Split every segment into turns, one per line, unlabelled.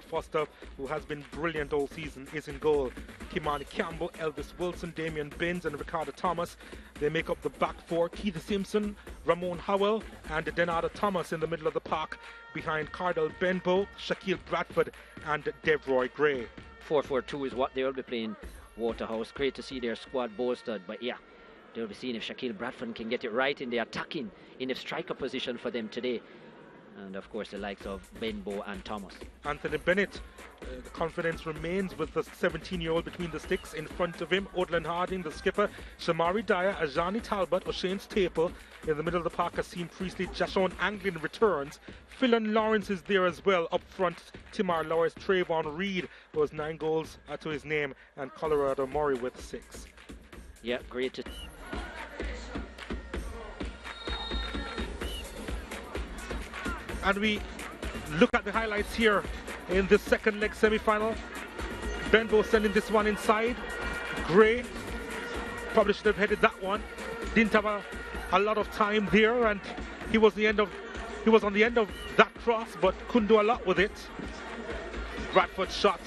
Foster, who has been brilliant all season, is in goal. Kimani Campbell, Elvis Wilson, Damian Binns and Ricardo Thomas. They make up the back four. Keith Simpson, Ramon Howell and Denada Thomas in the middle of the park behind Cardell Benbow, Shaquille Bradford and Devroy Gray.
4-4-2 is what they will be playing, Waterhouse. Great to see their squad bolstered, but yeah, they'll be seeing if Shaquille Bradford can get it right in the attacking, in the striker position for them today. And of course the likes of Benbow and Thomas. Anthony Bennett, the confidence remains with the 17-year-old between the sticks. In front of him, Odlin Harding, the skipper, Shamari Dyer, Ajani Talbot, O'Shane Staple. In the middle of the park, Asim Priestley, Jashon Anglin returns. Philon Lawrence is there as well. Up front, Timar Lawrence, Trayvon Reed, who has 9 goals to his name, and Colorado Murray with 6. Yeah, great to... And we look at the highlights here in the second leg semi-final. Benbow sending this one inside. Gray probably should have headed that one. Didn't have a lot of time there, and he was on the end of that cross, but couldn't do a lot with it. Bradford's shot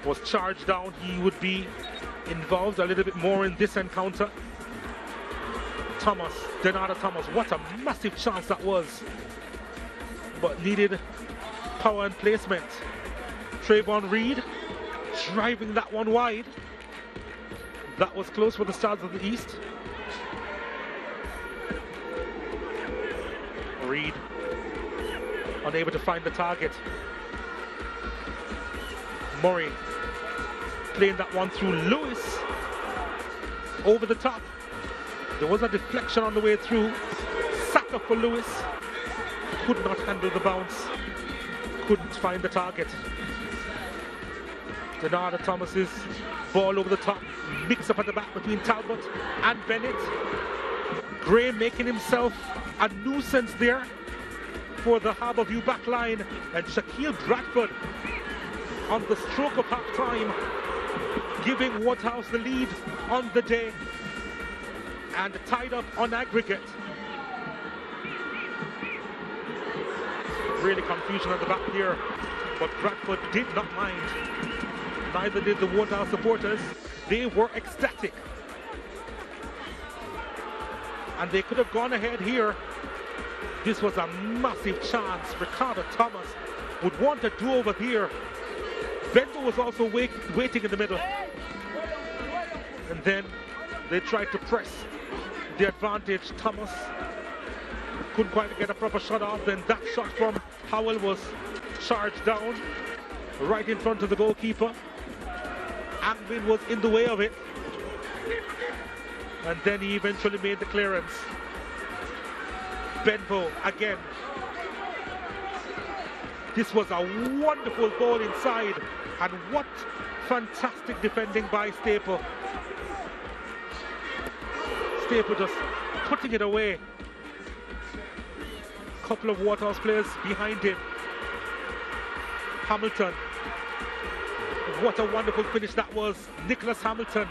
was charged down. He would be involved a little bit more in this encounter. Thomas, Denada Thomas, what a massive chance that was, but needed power and placement. Trayvon Reed driving that one wide. That was close for the Stars of the East. Reed unable to find the target. Murray playing that one through Lewis. Over the top. There was a deflection on the way through. Saka for Lewis. Could not handle the bounce. Couldn't find the target. Denada Thomas's ball over the top. Mix up at the back between Talbot and Bennett. Gray making himself a nuisance there for the Harbour View back line. And Shaquille Bradford on the stroke of half time, giving Waterhouse the lead on the day. And tied up on aggregate. Really confusion at the back here, but Bradford did not mind. Neither did the Waterhouse supporters. They were ecstatic. And they could have gone ahead here. This was a massive chance. Ricardo Thomas would want a do-over here. Benbow was also waiting in the middle. And then they tried to press the advantage. Thomas couldn't quite get a proper shot off. Then that shot from Howell was charged down right in front of the goalkeeper. Anglin was in the way of it, and then he eventually made the clearance. Benbow again. This was a wonderful goal inside, and what fantastic defending by Staple. Staple just putting it away. Couple of Waterhouse players behind him. Hamilton. What a wonderful finish that was. Nicholas Hamilton,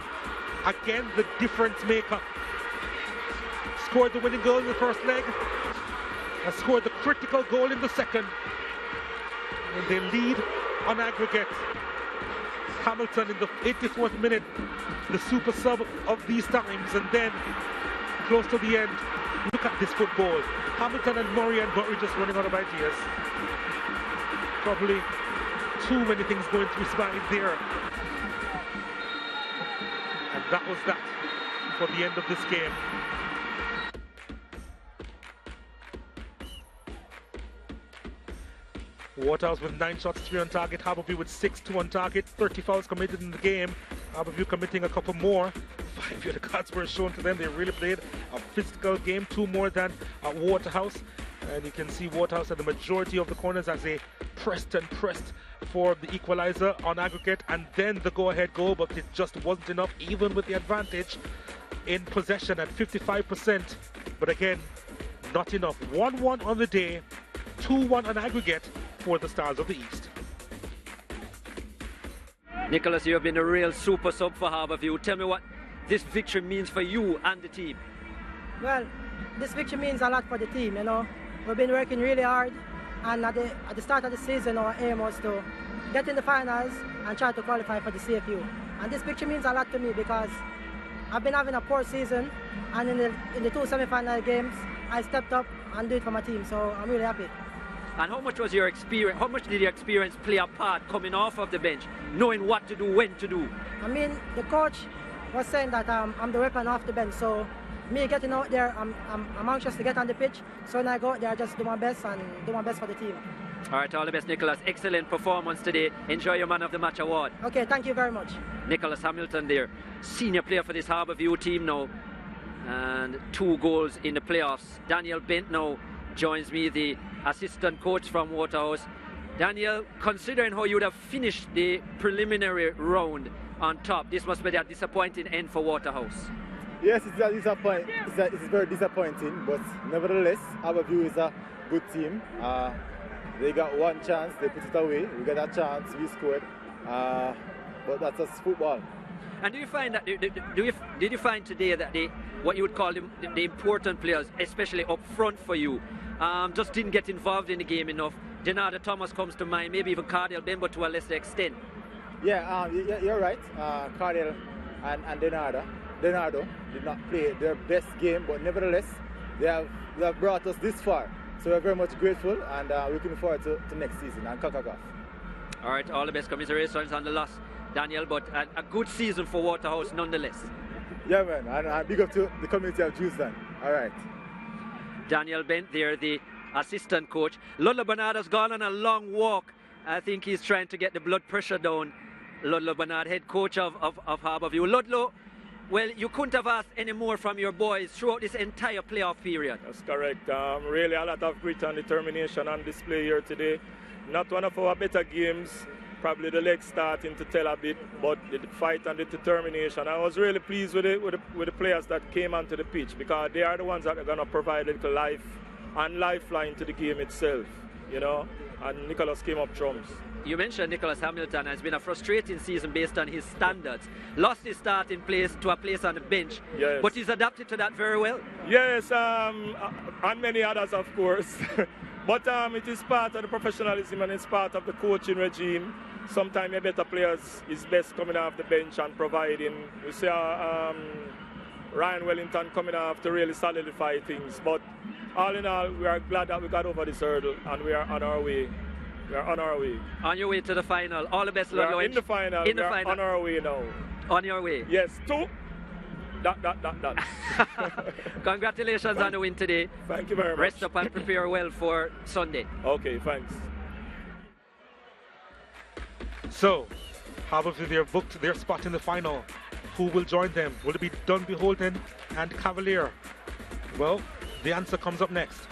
again the difference maker. Scored the winning goal in the first leg and scored the critical goal in the second. And they lead on aggregate. Hamilton in the 84th minute, the super sub of these times, and then close to the end. Look at this football. Hamilton and Murray just running out of ideas. Probably too many things going through his mind there. And that was that for the end of this game. Waterhouse with 9 shots, 3 on target. Harbour View with 6, 2 on target. 30 fouls committed in the game. Harbour View committing a couple more. 5 yellow cards were shown to them. They really played a physical game, 2 more than Waterhouse. And you can see Waterhouse at the majority of the corners as they pressed and pressed for the equalizer on aggregate, and then the go-ahead goal, but it just wasn't enough, even with the advantage in possession at 55%. But again, not enough. 1-1 on the day, 2-1 on aggregate for the Stars of the East. Nicholas, you have been a real super sub for Harbour View. Tell me what this victory means for you and the team.
Well, this victory means a lot for the team, you know. We've been working really hard, and at the start of the season our aim was to get in the finals and try to qualify for the CFU. And this picture means a lot to me because I've been having a poor season, and in the 2 semi-final games, I stepped up and did it for my team, so I'm really happy.
And how much was your experience, how much did your experience play a part coming off of the bench, knowing what to do, when to do?
I mean, the coach was saying that I'm the weapon off the bench, so me getting out there, I'm anxious to get on the pitch, so when I go out there, I just do my best and do my best for the team.
All right, all the best, Nicholas. Excellent performance today. Enjoy your Man of the Match award.
Okay, thank you very much.
Nicholas Hamilton there, senior player for this Harbour View team now, and 2 goals in the playoffs. Daniel Bent now joins me, the assistant coach from Waterhouse. Daniel, considering how you would have finished the preliminary round on top, this must be a disappointing end for Waterhouse.
Yes, it's very disappointing, but nevertheless, Harbour View is a good team. They got one chance, they put it away. We got a chance, we scored, but that's just football.
And do you find that, did you find today that what you would call the important players, especially up front for you, just didn't get involved in the game enough? Denardo Thomas comes to mind, maybe even Cardell Bembo to a lesser extent.
Yeah, you're right. Cardell and Denardo did not play their best game, but nevertheless, they have brought us this far. So we're very much grateful, and looking forward to next season and Kakakaf.
All right, all the best. Commiserations on the loss, Daniel, but a good season for Waterhouse nonetheless.
Yeah, man, and big up to the community of Houston. All right.
Daniel Bent there, the assistant coach. Ludlow Bernard has gone on a long walk. I think he's trying to get the blood pressure down. Ludlow Bernard, head coach of Harbour View. Ludlow, well, you couldn't have asked any more from your boys throughout this entire playoff period.
That's correct. Really a lot of grit and determination on display here today. Not one of our better games. Probably the legs starting to tell a bit, but the fight and the determination. I was really pleased with the players that came onto the pitch, because they are the ones that are going to provide a little life and lifeline to the game itself, you know. And Nicholas came up trumps.
You mentioned Nicholas Hamilton has been a frustrating season based on his standards. Lost his starting place to a place on the bench,
yes,
but he's adapted to that very well.
Yes, and many others, of course. But it is part of the professionalism and it's part of the coaching regime. Sometimes a better players is best coming off the bench and providing. We see Ryan Wellington coming off to really solidify things. But all in all, we are glad that we got over this hurdle and we are on our way. We are on our way.
On your way to the final. All the best,
we are in the final.
In
we
the
are
final.
On our way now.
On your way.
Yes, to.
Congratulations on the win today.
Thank you very much.
Rest up and prepare well for Sunday.
Okay, thanks.
So, Harbour View have booked their spot in the final. Who will join them? Will it be Dunby Holden and Cavalier? Well, the answer comes up next.